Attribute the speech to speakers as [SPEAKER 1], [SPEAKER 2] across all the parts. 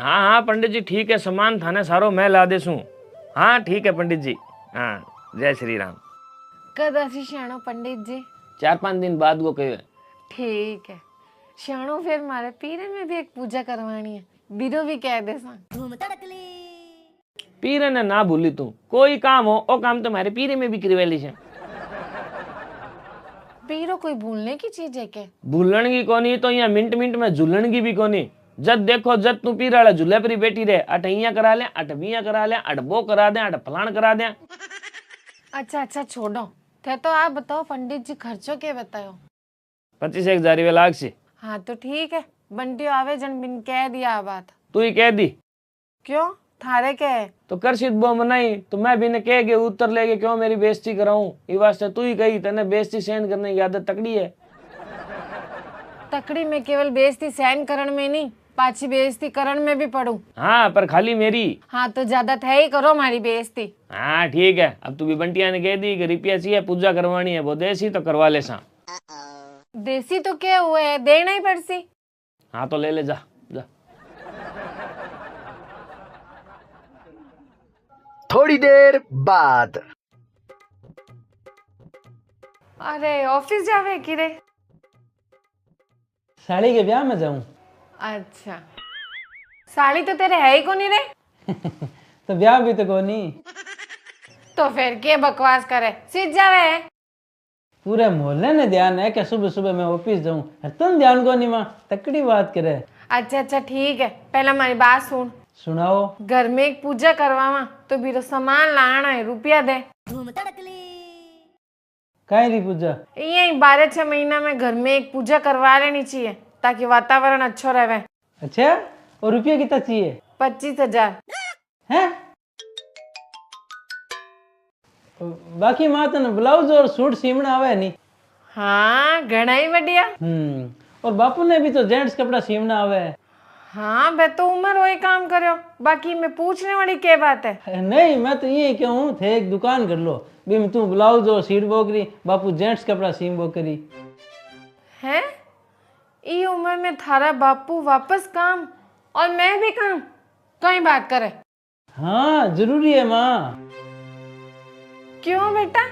[SPEAKER 1] हाँ हाँ पंडित जी ठीक है, सामान थाने सारो मैं ला देसू। हाँ ठीक है पंडित जी। हाँ जय श्री राम।
[SPEAKER 2] कद असी श्याणो पंडित जी?
[SPEAKER 1] 4-5 दिन बाद को कहे।
[SPEAKER 2] ठीक है श्याणो, फिर मारे पीरे में भी एक पूजा करवानी है, बीरो भी कह दे सा।
[SPEAKER 1] पीरे ने ना भूली तू, कोई काम हो ओ काम तुम्हारे पीरे में भी करवेली है।
[SPEAKER 2] पीरो कोई भूलने की चीज है क्या?
[SPEAKER 1] भूलन की कोनी तो यहाँ मिनट मिनट में झूलन की भी कोनी। जब देखो जब तू पीर वाला झूले पर ही बैठी रहे, अट इया करा ले, अट बिया करा ले, अट वो करा दे, अट फलान करा दे।
[SPEAKER 2] अच्छा अच्छा छोड़ो, थे तो आप बताओ पंडित जी खर्चो के बताओ।
[SPEAKER 1] 25,000 रुपया लाग से।
[SPEAKER 2] हाँ तो ठीक है, बंटी आवे जन बिन कह दिया बात।
[SPEAKER 1] तू ही कह दी।
[SPEAKER 2] क्यों थारे क्या है?
[SPEAKER 1] तो कर सिद्ध बो मनाई तो मैं भी ने कह के उत्तर लेके क्यों मेरी बेइज्जती कराऊं, ये वास्ते तू ही कही, तने बेइज्जती सहन करने की आदत तकड़ी है।
[SPEAKER 2] तकड़ी में केवल बेइज्जती सहन करण में नहीं, पाछी बेइज्जती करण में भी पड़ू।
[SPEAKER 1] हाँ पर खाली मेरी।
[SPEAKER 2] हाँ तो ज्यादा थे ही करो हमारी बेइज्जती।
[SPEAKER 1] हाँ ठीक है, अब तू भी बंटिया ने कह दी कि रुपया चाहिए पूजा करवानी है, वो देसी तो करवा ले सा।
[SPEAKER 2] देसी तो क्या हुआ है, देना ही पड़सी।
[SPEAKER 1] हाँ तो ले ले जा जा।
[SPEAKER 3] थोड़ी देर बाद।
[SPEAKER 2] अरे ऑफिस जावे कि रे?
[SPEAKER 4] साड़ी के ब्याह में जाऊं।
[SPEAKER 2] अच्छा साड़ी तो तेरे है ही को नहीं रे।
[SPEAKER 4] तो ब्याह भी तो कोनी।
[SPEAKER 2] तो फिर क्या बकवास करे, सीध जावे।
[SPEAKER 4] पूरे मोहल्ले ने ध्यान है कि सुबह सुबह मैं ऑफिस जाऊं, तुम ध्यान को नहीं मां, तकड़ी बात करे।
[SPEAKER 2] अच्छा अच्छा ठीक है, पहले हमारी बात सुन।
[SPEAKER 4] सुनाओ।
[SPEAKER 2] घर में एक पूजा करवावा तो बीरो सामान लाना है, रुपया दे।
[SPEAKER 4] काहे री पूजा?
[SPEAKER 2] यही 12-6 महीना में घर में एक पूजा करवा लेनी चाहिए ताकि वातावरण अच्छा रहे।
[SPEAKER 4] अच्छा और रुपया कितना चाहिए?
[SPEAKER 2] 25,000।
[SPEAKER 4] हैं? बाकी माँ तो ब्लाउज और सूट सीमना आवे नहीं।
[SPEAKER 2] हाँ घना ही बढ़िया।
[SPEAKER 4] और बापू ने भी तो जेंट्स कपड़ा सीमना आवे।
[SPEAKER 2] हाँ बे तो उम्र वही काम करो, बाकी मैं पूछने वाली क्या बात है?
[SPEAKER 4] नहीं मैं तो ये कहूँ थे एक दुकान कर लो, भी तू ब्लाउज और सीट बोकरी, बापू जेंट्स कपड़ा सीम बोकरी।
[SPEAKER 2] है ये उम्र में थारा बापू वापस काम और मैं भी काम, कहीं बात करे?
[SPEAKER 4] हाँ जरूरी है माँ।
[SPEAKER 2] क्यों बेटा,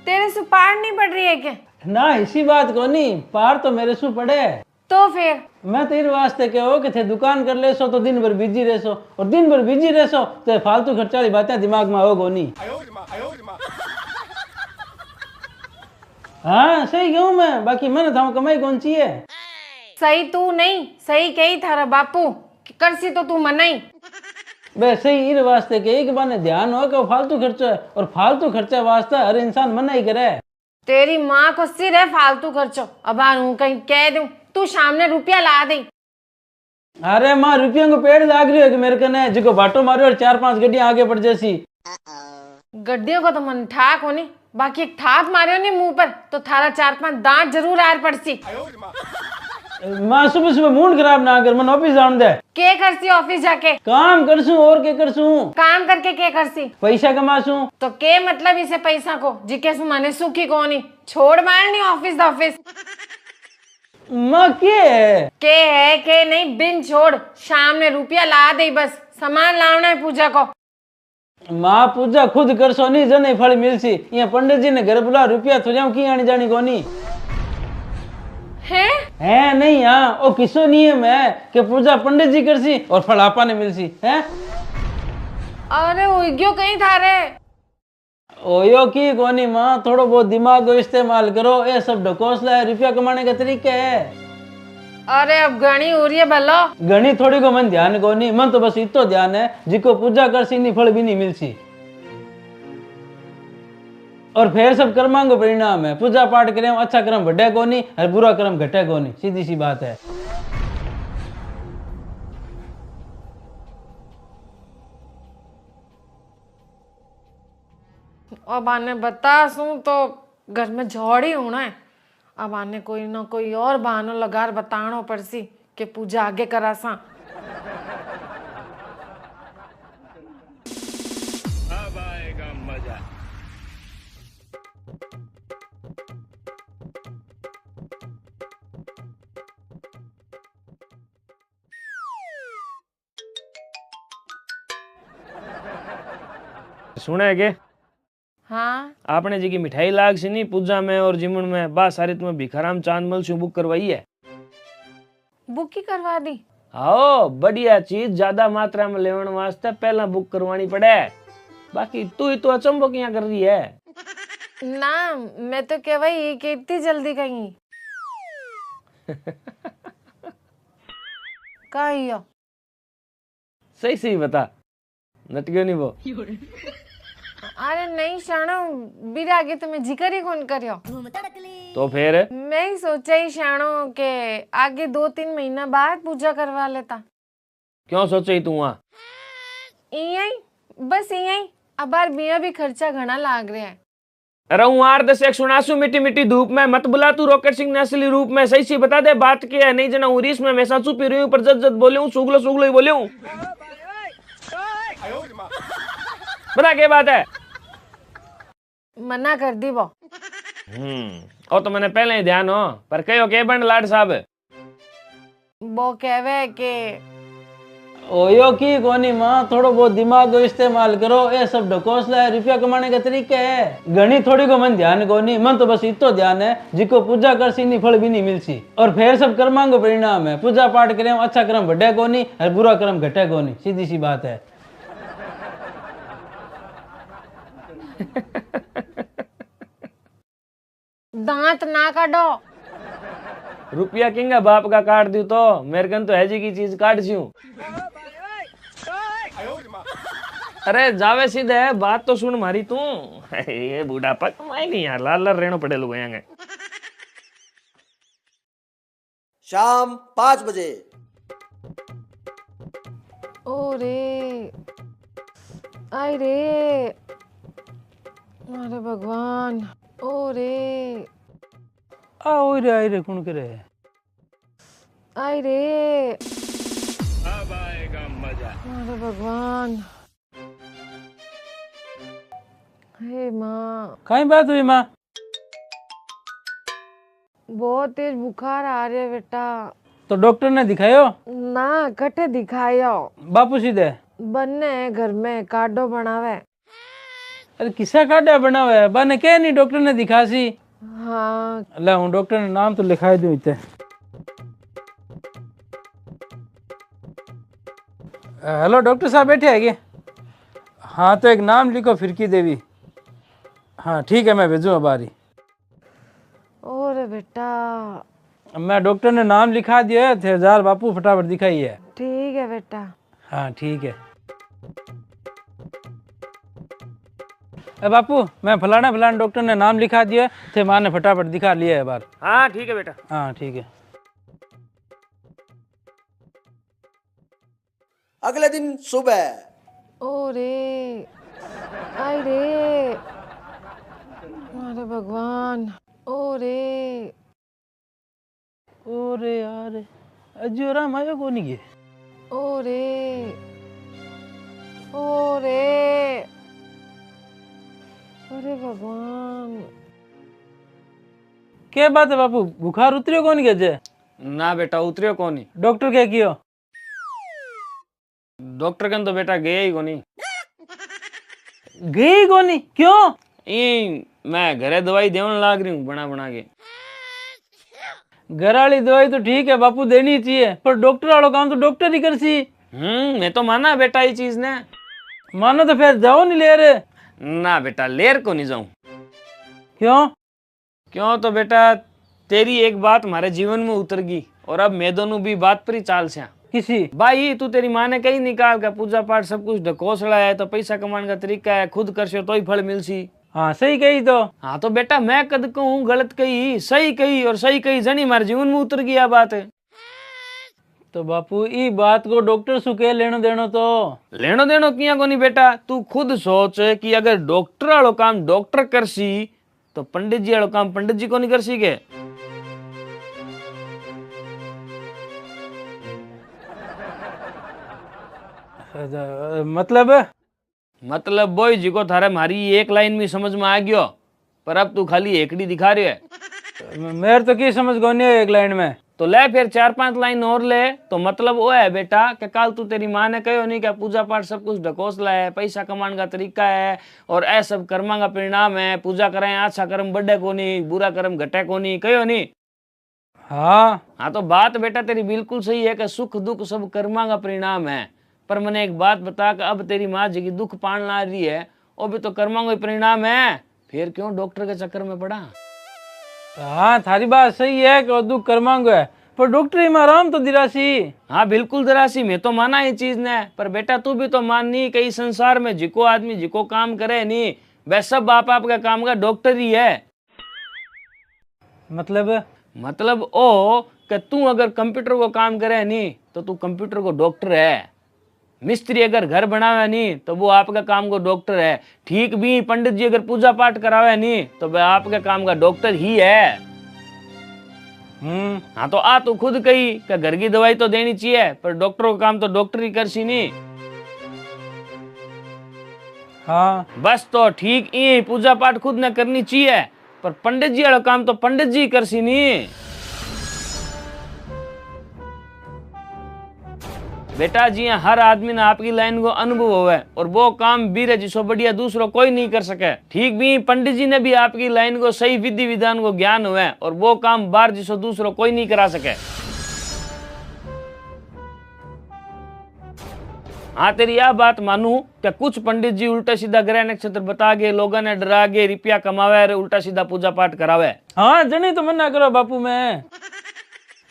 [SPEAKER 2] तेरे से पार नहीं पड़ रही है क्या?
[SPEAKER 4] ना इसी बात को नहीं, पार तो मेरे सु पड़े।
[SPEAKER 2] तो फिर
[SPEAKER 4] मैं तेरे वास्ते कहो कि थे दुकान कर ले सो तो दिन भर बिजी रह सो, और दिन भर बिजी रह सो तो फालतू खर्चा वाली बातें दिमाग में आओ नहीं। हाँ सही कहूँ मैं, बाकी मैंने था कमाई कौन सी है।
[SPEAKER 2] सही तू नहीं, सही कही थारा बापू, करसी तो तू मनाई।
[SPEAKER 4] बे सही इन वास्ते के एक बार ध्यान हो कि फालतू खर्चा है, और फालतू खर्चा वास्ते हर इंसान मना ही करे।
[SPEAKER 2] तेरी माँ को सिर है फालतू खर्चो, अब आनू कहीं कह दूं तू सामने रुपया ला दे।
[SPEAKER 4] अरे माँ रुपयों को पेड़ लाग रही है कि मेरे कने जिको बाटो मारो और 4-5 गड्डियां आगे बढ़ जैसी।
[SPEAKER 2] गड्डियों को तो मन ठाक होनी, बाकी एक थाप मारे नहीं मुंह पर तो थारा 4-5 दांत जरूर आर पड़सी।
[SPEAKER 4] माँ सुबह सुबह मूड खराब ना कर, मन ऑफिस जान दे।
[SPEAKER 2] के करसी ऑफिस जाके?
[SPEAKER 4] काम करसूं और के करसूं।
[SPEAKER 2] काम करके के करसी?
[SPEAKER 4] पैसा कमासूं।
[SPEAKER 2] तो के मतलब इसे पैसा को जिके सु माने सुखी कोनी, छोड़ मारनी ऑफिस ऑफिस।
[SPEAKER 4] माँ के
[SPEAKER 2] है के नहीं, बिन छोड़, शाम ने रुपया ला दे, बस सामान लाना है पूजा को।
[SPEAKER 4] माँ पूजा खुद कर सो नहीं जने फल मिलसी, यहाँ पंडित जी ने घर बुला रुपया तो जाऊं की आनी जानी कोनी है नहीं। हाँ ओ किसो नियम है कि पूजा पंडित जी करसी और फल आपा ने मिलसी है।
[SPEAKER 2] अरे उग्यो कहीं थारे
[SPEAKER 4] ओयो की कोनी माँ, थोड़ो बहुत दिमाग को इस्तेमाल करो, ये सब ढकोसला है, रुपया कमाने का तरीका है।
[SPEAKER 2] अरे अब गणी हो रही है भलो।
[SPEAKER 4] गणी थोड़ी को मन ध्यान को नहीं, मन तो बस इतो ध्यान है जिको पूजा करसी नहीं फल भी नहीं मिलसी, और फिर सब कर्मां को परिणाम है। पूजा पाठ करें अच्छा कर्म बढ़े को नहीं और बुरा कर्म घटे को नहीं, सीधी सी बात है।
[SPEAKER 2] अब आने बता सूं तो घर में झोड़ ही होना है, अब आने कोई ना कोई और बहानो लगार बतानो पड़सी कि पूजा आगे करा सा।
[SPEAKER 1] अब आएगा मजा। सुने के
[SPEAKER 2] हाँ
[SPEAKER 1] आपने जी की मिठाई लाग सी नहीं पूजा में और जिमन में बा सारी तुम्हें भिखाराम चांदमल से बुक करवाई है।
[SPEAKER 2] बुक ही करवा दी।
[SPEAKER 1] आओ बढ़िया चीज ज्यादा मात्रा में लेवन वास्ते पहला बुक करवानी पड़े। बाकी तू ही तो अचंबो क्या कर रही है।
[SPEAKER 2] ना मैं तो क्या भाई कि इतनी जल्दी कहीं कहियो
[SPEAKER 1] सही सही बता नट क्यों नहीं वो।
[SPEAKER 2] अरे नहीं शाणो बीरा आगे तुम्हें जिक्र ही कौन करियो।
[SPEAKER 1] तो फिर
[SPEAKER 2] मैं ही सोचा ही शाणो के आगे 2-3 महीना बाद पूजा करवा लेता।
[SPEAKER 1] क्यों सोचे तू वहां।
[SPEAKER 2] यही बस यही अब बार बिया भी खर्चा घना लाग रहा है।
[SPEAKER 1] अरे हूँ 8-10 सुनासू मिट्टी मिट्टी धूप में मत बुला तू रॉकेट सिंह ने असली रूप में सही सी बता दे बात क्या है। नहीं जना उरीस में मैं साचू पी रही हूँ पर जद जद बोले हूँ सुगलो सुगलो ही बोले हूँ। बता क्या बात है।
[SPEAKER 2] मना कर दी वो।
[SPEAKER 1] और तो मैंने पहले ही ध्यान हो पर कहो के बंड लाड साहब
[SPEAKER 2] वो कहवे के
[SPEAKER 4] ओयो की कोनी माँ थोड़ो बहुत दिमाग को इस्तेमाल करो। ये सब ढकोसला है रुपया कमाने का तरीका है। घनी थोड़ी को मन ध्यान कोनी मन तो बस इतो ध्यान है जिको पूजा कर सी फल भी नहीं मिलसी और फिर सब कर्मां को परिणाम है। पूजा पाठ करें अच्छा कर्म बढ़े कोनी और बुरा कर्म घटे कोनी सीधी सी बात है।
[SPEAKER 2] दांत ना काटो।
[SPEAKER 1] रुपया किंगा बाप का काट दी तो मेरे कन तो है जी की चीज काट सी हूँ। अरे जावे सीधे बात तो सुन मारी तू। ये बूढ़ापा कमाई नहीं यार लाल लाल रहना पड़े लोग यहाँ।
[SPEAKER 3] शाम 5 बजे।
[SPEAKER 2] ओ रे आई रे अरे भगवान ओ रे
[SPEAKER 4] आओ रे आई रे कौन करे
[SPEAKER 2] आई रे अब आएगा मजा। अरे भगवान हे माँ
[SPEAKER 4] कहीं बात हुई माँ।
[SPEAKER 2] बहुत तेज बुखार आ रहा है बेटा।
[SPEAKER 4] तो डॉक्टर ने दिखायो
[SPEAKER 2] ना कटे दिखायो
[SPEAKER 4] बापू सीधे
[SPEAKER 2] बनने घर में कार्डो बनावे।
[SPEAKER 4] अरे किसा काटा बना हुआ है बने क्या नहीं डॉक्टर ने दिखा सी।
[SPEAKER 2] हाँ
[SPEAKER 4] अल्लाह हूँ डॉक्टर ने नाम तो लिखा दूं इतने। हेलो डॉक्टर साहब बैठे है क्या। हाँ तो एक नाम लिखो फिरकी देवी। हाँ ठीक है मैं भेजूँगा बारी।
[SPEAKER 2] और बेटा
[SPEAKER 4] मैं डॉक्टर ने नाम लिखा दिया है थेजार बापू फटाफट दिखाई है।
[SPEAKER 2] ठीक है बेटा।
[SPEAKER 4] हाँ ठीक है। बापू मैं फलाना फलाना डॉक्टर ने नाम लिखा दिया थे माँ ने फटाफट दिखा लिया है बार।
[SPEAKER 1] हाँ ठीक है बेटा।
[SPEAKER 4] हाँ ठीक है।
[SPEAKER 3] अगले दिन सुबह।
[SPEAKER 2] ओ रे आई रे अरे भगवान ओ रे
[SPEAKER 4] यार अजू राम आयो को नहीं
[SPEAKER 2] ओ रे अरे भगवान
[SPEAKER 4] क्या बात है बापू बुखार उतरियो कौन गए।
[SPEAKER 1] ना बेटा उतरियो कोनी।
[SPEAKER 4] डॉक्टर क्या कियो।
[SPEAKER 1] डॉक्टर कन तो बेटा गया ही कोनी।
[SPEAKER 4] गई कोनी क्यों।
[SPEAKER 1] ई मैं घरे दवाई देवन लाग रही हूँ बना बना के।
[SPEAKER 4] घर वाली दवाई तो ठीक है बापू देनी चाहिए पर डॉक्टर वालों काम तो डॉक्टर ही कर सी।
[SPEAKER 1] मैं तो माना बेटा ये चीज ने।
[SPEAKER 4] मानो तो फिर जाओ नहीं ले रहे।
[SPEAKER 1] ना बेटा लेर को नहीं जाऊं।
[SPEAKER 4] क्यों
[SPEAKER 1] तो बेटा तेरी एक बात हमारे जीवन में उतर गई और अब मैं दोनों भी बात पर ही चाल से
[SPEAKER 4] किसी
[SPEAKER 1] भाई तू तेरी माँ ने कहीं निकाल का पूजा पाठ सब कुछ ढकोसला है तो पैसा कमाने का तरीका है खुद कर से तो ही फल मिलसी।
[SPEAKER 4] हाँ सही कही तो।
[SPEAKER 1] हाँ तो बेटा मैं कद कहूँ गलत कही सही कही और सही कही जनी हमारे जीवन में उतर गया बात है।
[SPEAKER 4] तो बापू ई बात को डॉक्टर सुके लेनो देनो तो
[SPEAKER 1] लेनो देनो किया को नहीं बेटा तू खुद सोच कि अगर डॉक्टर वालों काम डॉक्टर कर सी तो पंडित जी वालों काम पंडित जी को नहीं कर सी के। मतलब बोई जी को थारे मारी एक लाइन में समझ में आ गयो पर अब तू खाली एकड़ी दिखा रही है।
[SPEAKER 4] मेरे तो की समझ को नहीं है एक लाइन में।
[SPEAKER 1] तो ले फिर 4-5 लाइन और ले। तो मतलब वो है बेटा कि कल तू तेरी माँ ने कहो नहीं क्या पूजा पाठ सब कुछ ढकोसला है, पैसा कमाने का तरीका है और ऐ सब कर्मा का परिणाम है, पूजा कराए अच्छा कर्म बढ़े को नहीं, बुरा कर्म घटे को नहीं, कहो नहीं। हाँ तो बात बेटा तेरी बिल्कुल सही है कि सुख दुख सब कर्मा का परिणाम है। पर मैंने एक बात बता कि अब तेरी माँ जी की दुख पान ला रही है, वो भी तो कर्मा का ही परिणाम है, फिर क्यों डॉक्टर के चक्कर में पड़ा।
[SPEAKER 4] हाँ थारी बात सही है कि वो दुख कर्मांगो है, पर डॉक्टर में आराम तो दिरासी।
[SPEAKER 1] हाँ बिल्कुल दिरासी, मैं तो माना ये चीज ने, पर बेटा तू भी तो माननी कई संसार में जिको आदमी जिको काम करे नहीं वह सब बाप आपका काम का डॉक्टर ही है। मतलब ओ कि तू अगर कंप्यूटर को काम करे नहीं तो तू कंप्यूटर को डॉक्टर है। मिस्त्री अगर घर बनावे नहीं तो वो आपका काम को डॉक्टर है। ठीक भी पंडित जी अगर पूजा पाठ करावे नहीं तो वह आपके काम का डॉक्टर ही है। हाँ तो आ तू खुद कही कि घर की दवाई तो देनी चाहिए पर डॉक्टरों का काम तो डॉक्टर ही करसी नहीं।
[SPEAKER 4] हाँ
[SPEAKER 1] बस तो ठीक ही पूजा पाठ खुद ने करनी चाहिए पर पंडित जी वाला काम तो पंडित जी करसी नहीं। बेटा जी हर आदमी ने आपकी लाइन को अनुभव होवे और वो काम बीरे जिसो बढ़िया दूसरों कोई नहीं कर सके। ठीक भी पंडित जी ने भी आपकी लाइन को सही विधि विधान को ज्ञान हुए और वो काम बाहर जिसो दूसरों कोई नहीं करा सके। हाँ तेरी यह बात मानू कि कुछ पंडित जी उल्टा सीधा ग्रह नक्षत्र बता के लोगों ने डरा के रुपया कमावे और उल्टा सीधा पूजा पाठ करावे।
[SPEAKER 4] हाँ जनी तो मना करो बापू मैं।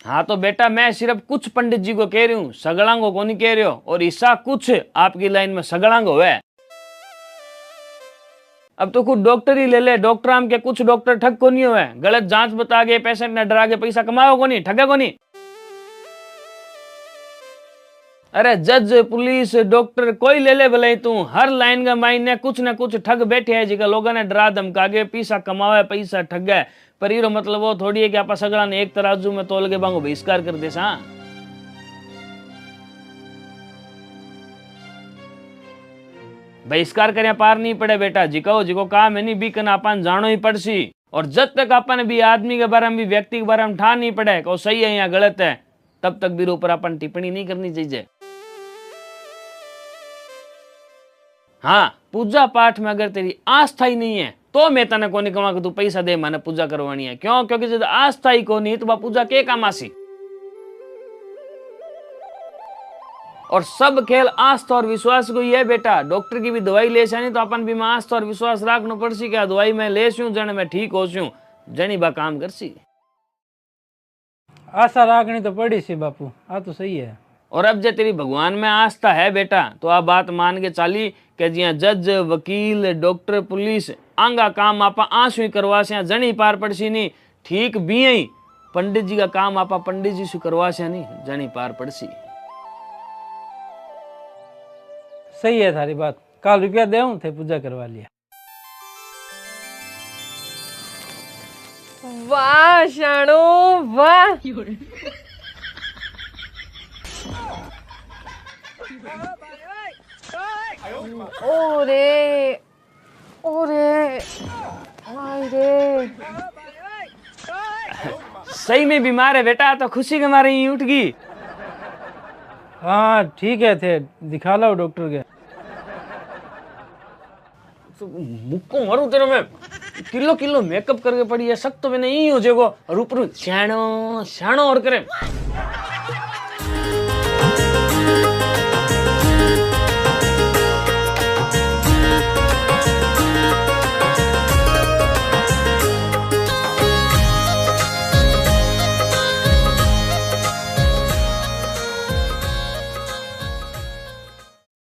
[SPEAKER 1] हाँ तो बेटा मैं सिर्फ कुछ पंडित जी को कह रही हूँ, सगड़ांगो को नहीं कह रही हो। और ऐसा कुछ आपकी लाइन में सगड़ांगो है। अब तो खुद डॉक्टर ही ले ले, डॉक्टर हम के कुछ डॉक्टर ठग को नहीं हुए, गलत जांच बता के पेशेंट ने डरा के पैसा कमाओ को नहीं, ठगे को नहीं। अरे जज पुलिस डॉक्टर कोई ले ले भले तू, हर लाइन का मायने कुछ न कुछ ठग बैठे है जिका लोगों ने डरा धमका के पैसा कमावे पैसा ठगे। पर ये मतलब वो थोड़ी है कि आप सगड़ा ने एक तराजू में तोल के बांगो बहिष्कार कर दे सा। बहिष्कार करे पार नहीं पड़े बेटा, जिको काम है नहीं बीकन अपन जानो ही पड़सी। और जब तक अपन भी आदमी के बारे में भी व्यक्ति के बारे में ठा नहीं पड़े कि सही है या गलत है तब तक भी ऊपर अपन टिप्पणी नहीं करनी चाहिए। हाँ पूजा पाठ में अगर तेरी आस्था ही नहीं है तो मैं तने को नहीं कहूंगा कि तू पैसा दे मैंने पूजा करवानी है। क्यों? क्योंकि जब आस्था ही को नहीं तो वह पूजा के काम आसी। और सब खेल आस्था और विश्वास को ही है बेटा। डॉक्टर की भी दवाई ले नहीं तो अपन भी आस्था और विश्वास रखना पड़सी क्या दवाई में ले जन में ठीक हो जनी बा काम करसी।
[SPEAKER 4] आशा रखनी तो पड़ी सी बापू, आ तो सही है।
[SPEAKER 1] और अब जो तेरी भगवान में आस्था है बेटा तो आ बात मान के चाली कि जिया जज वकील डॉक्टर पुलिस आंगा काम आपा आंसू ही करवा से जनी पार पड़सी नहीं। ठीक भी ही पंडित जी का काम आपा पंडित जी से करवा से नहीं जनी पार पड़सी।
[SPEAKER 4] सही है थारी बात, कल रुपया देऊं थे पूजा करवा लिया।
[SPEAKER 2] वाह शाणू वाह। ओरे ओरे आई रे।
[SPEAKER 1] सही में बीमार है बेटा तो खुशी के मारे ही उठ गई।
[SPEAKER 4] हाँ ठीक है थे दिखा लो डॉक्टर के।
[SPEAKER 1] मुक्को मारू तेरे में किलो किलो मेकअप करके पड़ी है सख्त तो मैंने यही हो जाएगा और ऊपर शानो शानो और करे।